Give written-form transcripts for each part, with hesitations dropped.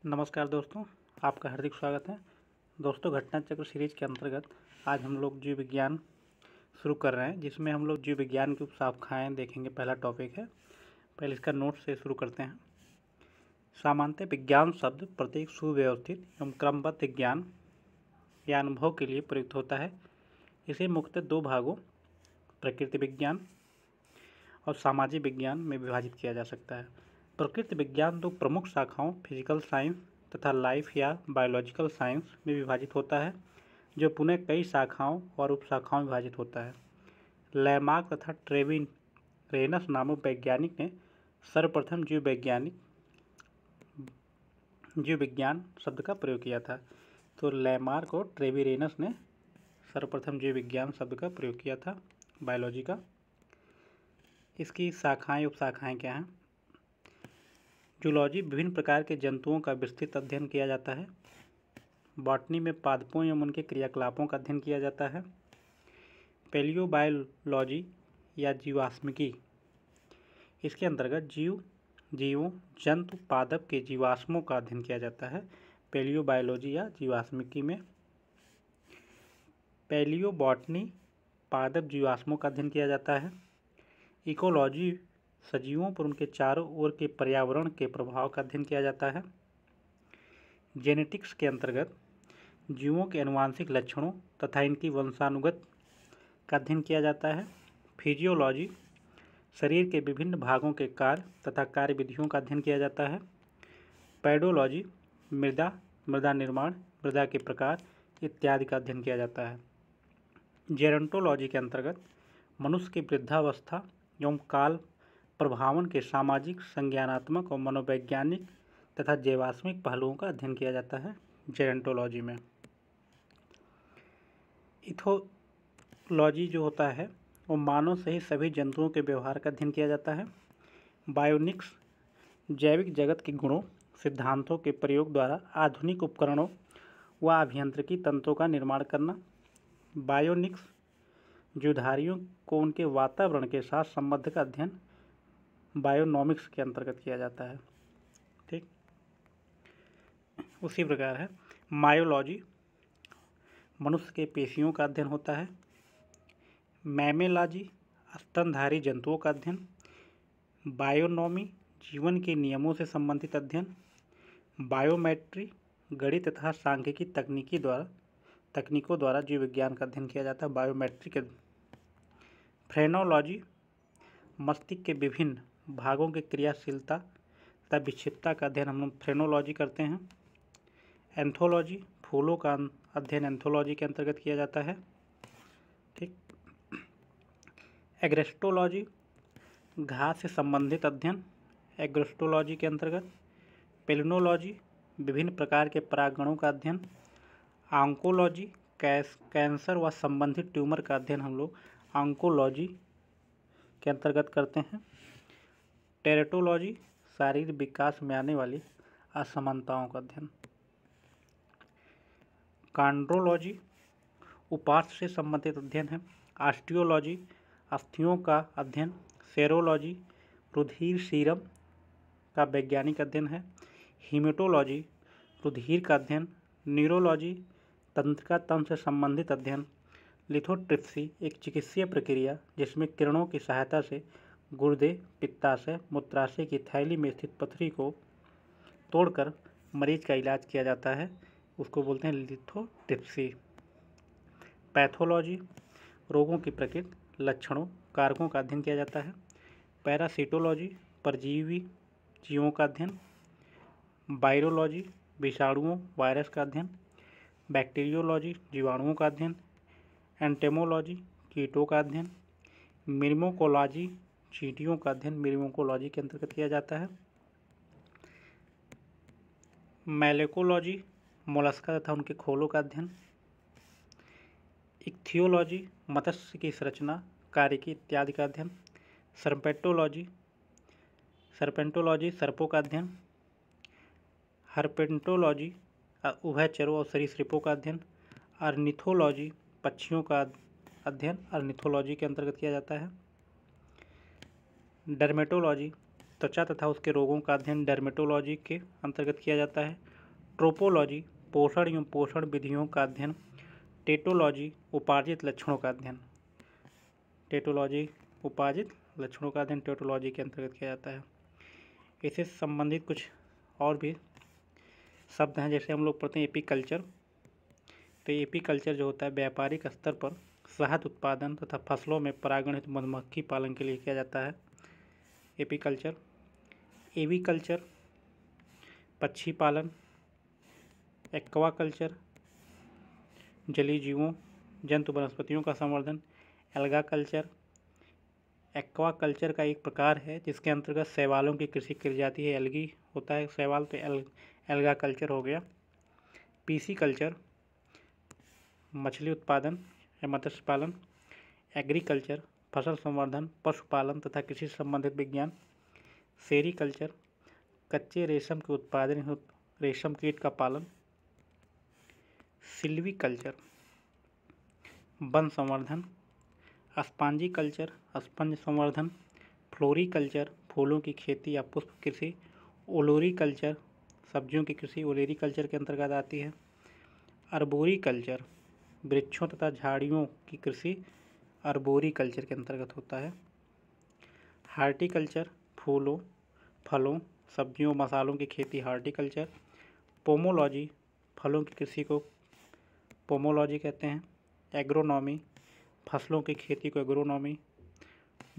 नमस्कार दोस्तों, आपका हार्दिक स्वागत है। दोस्तों, घटना चक्र सीरीज के अंतर्गत आज हम लोग जीव विज्ञान शुरू कर रहे हैं, जिसमें हम लोग जीव विज्ञान की उपशाखाएँ देखेंगे। पहला टॉपिक है, पहले इसका नोट से शुरू करते हैं। सामान्यतः विज्ञान शब्द प्रत्येक सुव्यवस्थित एवं क्रमबद्ध ज्ञान या अनुभव के लिए प्रयुक्त होता है। इसे मुख्यतः दो भागों, प्रकृति विज्ञान और सामाजिक विज्ञान में विभाजित किया जा सकता है। प्रकृति विज्ञान दो प्रमुख शाखाओं फिजिकल साइंस तथा लाइफ या बायोलॉजिकल साइंस में विभाजित होता है, जो पुनः कई शाखाओं और उपशाखाओं में विभाजित होता है। लैमार्क तथा ट्रेविरेनस नामक वैज्ञानिक ने सर्वप्रथम जीव विज्ञान शब्द का प्रयोग किया था। तो लैमार्क और ट्रेविरेनस ने सर्वप्रथम जीव विज्ञान शब्द का प्रयोग किया था, बायोलॉजी का। इसकी शाखाएं उपशाखाएं क्या हैं? जूलॉजी विभिन्न प्रकार के जंतुओं का विस्तृत अध्ययन किया जाता है। बॉटनी में पादपों एवं उनके क्रियाकलापों का अध्ययन किया जाता है। पैलियोबायोलॉजी या जीवाश्मिकी, इसके अंतर्गत जीवों, जंतु, पादप के जीवाश्मों का अध्ययन किया जाता है। पैलियोबायोलॉजी या जीवाश्मिकी में पैलियोबॉटनी पादप जीवाश्मों का अध्ययन किया जाता है। इकोलॉजी सजीवों पर उनके चारों ओर के पर्यावरण के प्रभाव का अध्ययन किया जाता है। जेनेटिक्स के अंतर्गत जीवों के आनुवंशिक लक्षणों तथा इनकी वंशानुगत का अध्ययन किया जाता है। फिजियोलॉजी शरीर के विभिन्न भागों के कार्य तथा कार्यविधियों का अध्ययन किया जाता है। पैडोलॉजी मृदा निर्माण, मृदा के प्रकार इत्यादि का अध्ययन किया जाता है। जेरोंटोलॉजी के अंतर्गत मनुष्य की वृद्धावस्था एवं काल प्रभावन के सामाजिक, संज्ञानात्मक और मनोवैज्ञानिक तथा जैवास्मिक पहलुओं का अध्ययन किया जाता है जेरोंटोलॉजी में। इथोलॉजी जो होता है वो मानव सहित सभी जंतुओं के व्यवहार का अध्ययन किया जाता है। बायोनिक्स जैविक जगत के गुणों, सिद्धांतों के प्रयोग द्वारा आधुनिक उपकरणों व अभियांत्रिकी तंत्रों का निर्माण करना। बायोनिक्स जीवधारियों को उनके वातावरण के साथ संबंध का अध्ययन बायोनॉमिक्स के अंतर्गत किया जाता है। ठीक, उसी प्रकार है मायोलॉजी, मनुष्य के पेशियों का अध्ययन होता है। मैमेलॉजी स्तनधारी जंतुओं का अध्ययन। बायोनॉमी जीवन के नियमों से संबंधित अध्ययन। बायोमेट्री गणित तथा सांख्यिकी तकनीकों द्वारा जीव विज्ञान का अध्ययन किया जाता है बायोमेट्री के। फ्रेनोलॉजी मस्तिष्क के विभिन्न भागों की क्रियाशीलता तथा विक्षिप्तता का अध्ययन हम लोग फ्रेनोलॉजी करते हैं। एंथोलॉजी फूलों का अध्ययन एंथोलॉजी के अंतर्गत किया जाता है। ठीक, एग्रेस्टोलॉजी घास से संबंधित अध्ययन एग्रेस्टोलॉजी के अंतर्गत। पेलिनोलॉजी विभिन्न प्रकार के परागणों का अध्ययन। ऑन्कोलॉजी कैंसर व संबंधित ट्यूमर का अध्ययन हम लोग ऑन्कोलॉजी के अंतर्गत करते हैं। टेरेटोलॉजी शारीरिक विकास में आने वाली असमानताओं का अध्ययन। कॉन्ड्रोलॉजी उपास्थि से संबंधित अध्ययन है। ऑस्टियोलॉजी अस्थियों का अध्ययन। सेरोलॉजी रुधिर सीरम का वैज्ञानिक अध्ययन है। हीमेटोलॉजी रुधिर का अध्ययन। न्यूरोलॉजी तंत्रिका तंत्र से संबंधित अध्ययन। लिथोट्रिप्सी एक चिकित्सीय प्रक्रिया जिसमें किरणों की सहायता से गुर्दे, पित्ताशय, मूत्राशय की थैली में स्थित पथरी को तोड़कर मरीज का इलाज किया जाता है, उसको बोलते हैं लिथोट्रिप्सी। पैथोलॉजी रोगों की प्रकृति, लक्षणों, कारकों का अध्ययन किया जाता है। पैरासिटोलॉजी परजीवी जीवों का अध्ययन। वायरोलॉजी विषाणुओं, वायरस का अध्ययन। बैक्टीरियोलॉजी जीवाणुओं का अध्ययन। एंटेमोलॉजी कीटों का अध्ययन। मिर्मोकोलॉजी चींटियों का अध्ययन मिर्मोकोलॉजी के अंतर्गत किया जाता है। मैलेकोलॉजी मोलस्का तथा उनके खोलों का अध्ययन। इक्थियोलॉजी मत्स्य की संरचना, कार्यकी इत्यादि का अध्ययन। सर्पेंटोलॉजी सर्पों का अध्ययन। हर्पेंटोलॉजी उभयचरों और सरीसृपों का अध्ययन। अर्निथोलॉजी पक्षियों का अध्ययन अर्निथोलॉजी के अंतर्गत किया जाता है। डर्मेटोलॉजी त्वचा तथा उसके रोगों का अध्ययन डर्मेटोलॉजी के अंतर्गत किया जाता है। ट्रोपोलॉजी पोषण एवं पोषण विधियों का अध्ययन। टेटोलॉजी उपार्जित लक्षणों का अध्ययन। टेटोलॉजी उपार्जित लक्षणों का अध्ययन टेटोलॉजी के अंतर्गत किया जाता है। इससे संबंधित कुछ और भी शब्द हैं, जैसे हम लोग पढ़ते हैं एपीकल्चर। तो एपीकल्चर जो होता है व्यापारिक स्तर पर शहद उत्पादन तथा फसलों में परागण हेतु मधुमक्खी पालन के लिए किया जाता है एपीकल्चर। एवीकल्चर पक्षी पालन। एक्वाकल्चर जलीय जीवों जंतु वनस्पतियों का संवर्धन। एल्गा कल्चर एक्वाकल्चर का एक प्रकार है जिसके अंतर्गत शैवालों की कृषि की जाती है। एल्गी होता है शैवाल, तो एल्गा कल्चर हो गया। पीसी कल्चर मछली उत्पादन या मत्स्य पालन। एग्रीकल्चर फसल संवर्धन, पशुपालन तथा कृषि से संबंधित विज्ञान। सेरीकल्चर कच्चे रेशम के उत्पादन हेतु रेशम कीट का पालन। सिल्वीकल्चर वन संवर्धन। अस्पांजीकल्चर स्पंज संवर्धन। फ्लोरीकल्चर फूलों की खेती या पुष्प कृषि। ओलोरीकल्चर सब्जियों की कृषि ओलेरीकल्चर के अंतर्गत आती है। अर्बोरीकल्चर वृक्षों तथा झाड़ियों की कृषि अर्बोरीकल्चर के अंतर्गत होता है। हार्टिकल्चर फूलों, फलों, सब्जियों, मसालों की खेती हार्टिकल्चर। पोमोलॉजी फलों की कृषि को पोमोलॉजी कहते हैं। एग्रोनॉमी फसलों की खेती को एग्रोनॉमी।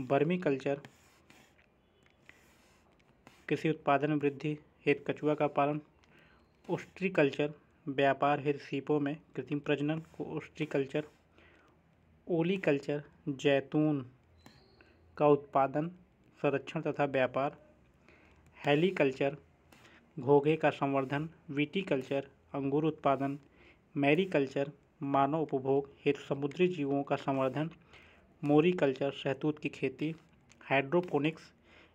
वर्मी कल्चर कृषि उत्पादन में वृद्धि हेतु कछुआ का पालन। ओस्ट्रीकल्चर व्यापार हेतु सीपों में कृत्रिम प्रजनन को ओस्ट्रीकल्चर। ओलीकल्चर जैतून का उत्पादन, संरक्षण तथा व्यापार। हेलीकल्चर घोंघे का संवर्धन। विटीकल्चर अंगूर उत्पादन। मैरीकल्चर मानव उपभोग हेतु समुद्री जीवों का संवर्धन। मोरीकल्चर शहतूत की खेती। हाइड्रोपोनिक्स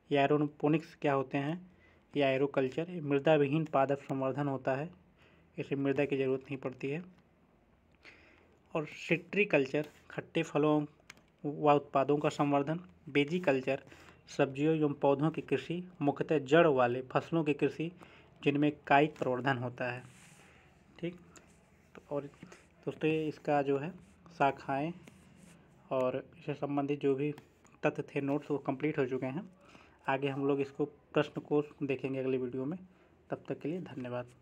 या एरोपोनिक्स क्या होते हैं, या एरोकल्चर मृदा विहीन पादप संवर्धन होता है, इसे मृदा की ज़रूरत नहीं पड़ती है। और सिट्रीकल्चर खट्टे फलों व उत्पादों का संवर्धन। बेजीकल्चर सब्जियों एवं पौधों की कृषि, मुख्यतः जड़ वाले फसलों की कृषि जिनमें कायिक प्रवर्धन होता है। ठीक, तो और दोस्तों इसका जो है शाखाएं और इससे संबंधित जो भी तथ्य थे नोट्स वो कंप्लीट हो चुके हैं। आगे हम लोग इसको प्रश्न कोश देखेंगे अगले वीडियो में। तब तक के लिए धन्यवाद।